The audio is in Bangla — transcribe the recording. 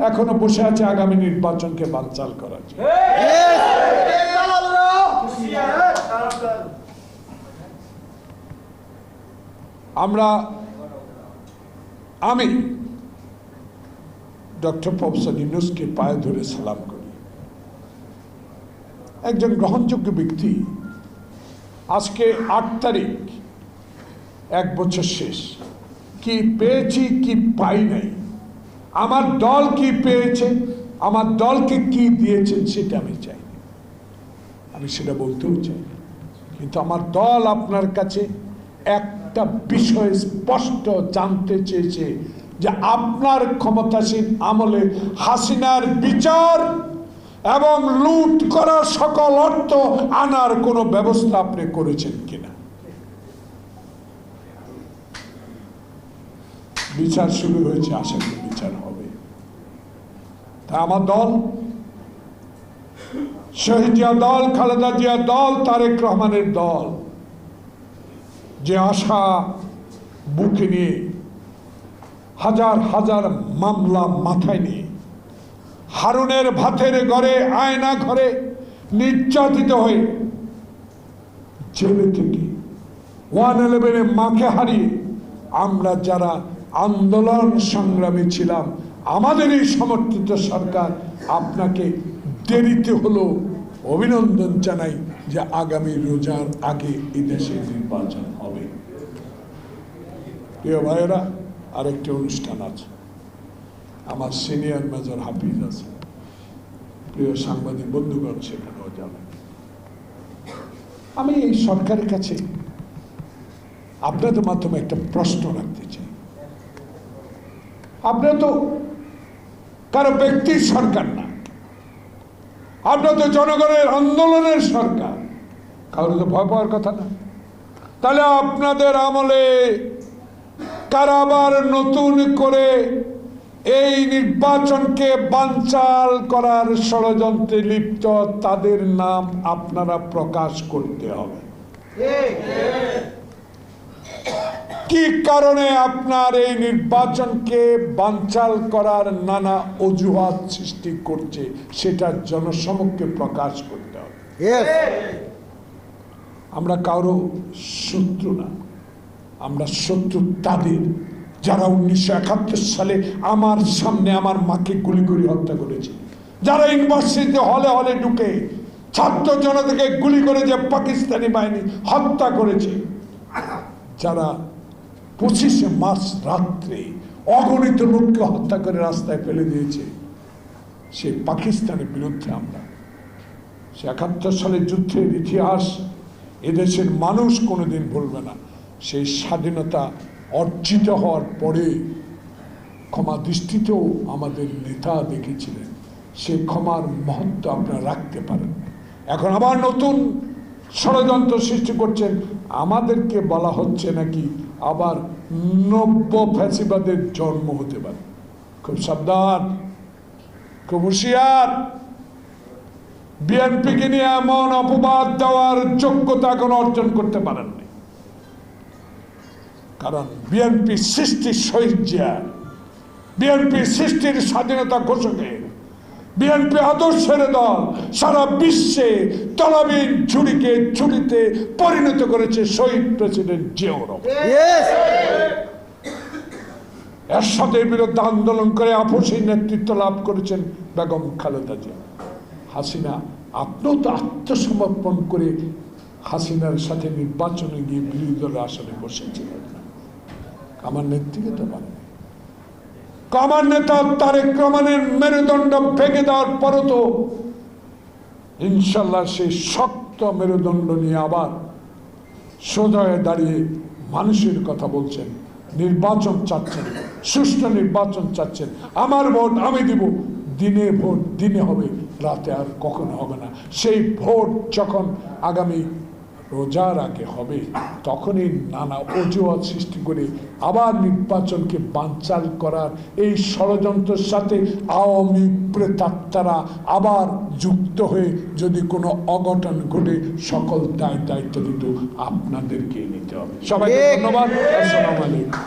এখনো বসে আছে আগামী নির্বাচনকে বানচাল করার জন্য। আমি ডক্টর প্রফেসর ইউনূসকে পায়ে ধরে সালাম করি। একজন গ্রহণযোগ্য ব্যক্তি। আজকে 8 তারিখ, 1 বছর শেষ। কি পেয়েছি কি পাই নাই, আমার দল কি পেয়েছে, আমার দলকে কি দিয়েছেন সেটা আমি চাই, আমি সেটা বলতেও চাই। কিন্তু আমার দল আপনার কাছে একটা বিষয় স্পষ্ট জানতে চেয়েছে যে আপনার ক্ষমতাসীন আমলে হাসিনার বিচার এবং লুট করা সকল অর্থ আনার কোনো ব্যবস্থা আপনি করেছেন কিনা। বিচার শুরু হয়েছে, আশা করি বিচার হবে। তা আমার দল, শহীদ জিয়া দল, খালেদা জিয়া দল, তারেক রহমানের দল যে আশা বুকে নিয়ে হাজার হাজার মামলা মাথায় নিয়ে হারুনের ভাতের ঘরে, আয়না ঘরে নির্যাতিত হয়ে জেলে থেকে 111-এ মাকে হারিয়ে আমরা যারা আন্দোলন সংগ্রামী ছিলাম, আমাদের এই সমর্থিত সরকার আপনাকে দেরিতে হলো অভিনন্দন জানাই যে আগামী রোজার আগে এই দেশে নির্বাচন হবে। প্রিয় ভাইয়েরা, আরেকটি অনুষ্ঠান আছে, আমার সিনিয়র মেজর হাফিজ আছে, প্রিয় সাংবাদিক বন্ধুগণ সেখানেও যাবেন। আমি এই সরকারের কাছে আপনাদের মাধ্যমে একটা প্রশ্ন রাখতে চাই। আপনারা তো কারো ব্যক্তির সরকার না, আপনারা তো জনগণের আন্দোলনের সরকার, কারো তো ভয় পাওয়ার কথা না। তাহলে আপনাদের আমলে কারাবার নতুন করে এই নির্বাচনকে বানচাল করার ষড়যন্ত্রে লিপ্ত তাদের নাম আপনারা প্রকাশ করতে হবে। কি কারণে আপনার এই নির্বাচনকে বানচাল করার নানা অজুহাত সৃষ্টি করছে সেটা জনসমক্ষে প্রকাশ করতে হবে। আমরা কারো শত্রু না, আমরা শত্রু তাদের যারা 1971 সালে আমার সামনে আমার মাকে গুলি করে হত্যা করেছে, যারা ইউনিভার্সিটিতে হলে হলে ঢুকে ছাত্র জনতাকে গুলি করে যে পাকিস্তানি বাহিনী হত্যা করেছে, যারা 25শে মার্চ রাত্রে অগণিত লোককে হত্যা করে রাস্তায় ফেলে দিয়েছে, সেই পাকিস্তানের বিরুদ্ধে আমরা 71 সালের যুদ্ধের ইতিহাস এদেশের মানুষ কোনোদিন ভুলবে না। সেই স্বাধীনতা অর্জিত হওয়ার পরে ক্ষমা দৃষ্টিতেও আমাদের নেতা দেখেছিলেন, সেই ক্ষমার মহত্ব আপনারা রাখতে পারেন। এখন আবার নতুন ষড়যন্ত্র সৃষ্টি করছেন, আমাদেরকে বলা হচ্ছে নাকি আবার নব্য ফ্যাসিবাদের জন্ম হতে পারে। খুব সাবধান, খুব হুঁশিয়ার। বিএনপিকে নিয়ে এমন অপবাদ দেওয়ার যোগ্যতা এখন অর্জন করতে পারেননি, কারণ বিএনপি সৃষ্টির শহীদ জিয়া, বিএনপি সৃষ্টির স্বাধীনতা ঘোষকের, বিএনপি আদর্শের দল সারা বিশ্বে তলাবিহীন ঝুড়িকে ঝুড়িতে পরিণত করেছে শহীদ প্রেসিডেন্ট জিয়াউর রহমান। এরশাদের বিরুদ্ধে আন্দোলন করে আপসী নেতৃত্ব লাভ করেছেন বেগম খালেদা জিয়া। হাসিনা, আপনিও তো আত্মসমর্পণ করে হাসিনার সাথে নির্বাচনে গিয়ে বিরোধী দলের আসনে বসেছিলেন। আমার নেত্রীকে তো মানে আমার নেতা তারেক রহমানের মেরুদণ্ড ভেঙে দেওয়ার পরও তো ইনশাল্লাহ সেই শক্ত মেরুদণ্ড নিয়ে আবার সোজা হয়ে দাঁড়িয়ে মানুষের কথা বলছেন, নির্বাচন চাচ্ছেন, সুষ্ঠু নির্বাচন চাচ্ছেন। আমার ভোট আমি দিব, দিনে ভোট দিনে হবে, রাতে আর কখনো হবে না। সেই ভোট যখন আগামী রোজার আগে হবে, তখনই নানা অজুহাত সৃষ্টি করে আবার নির্বাচনকে বানচাল করার এই ষড়যন্ত্রের সাথে আওয়ামী প্রেতাত্মারা আবার যুক্ত হয়ে যদি কোনো অঘটন ঘটে, সকল দায় দায়িত্ব কিন্তু আপনাদেরকে নিতে হবে। সবাইকে ধন্যবাদ। আসসালামু আলাইকুম।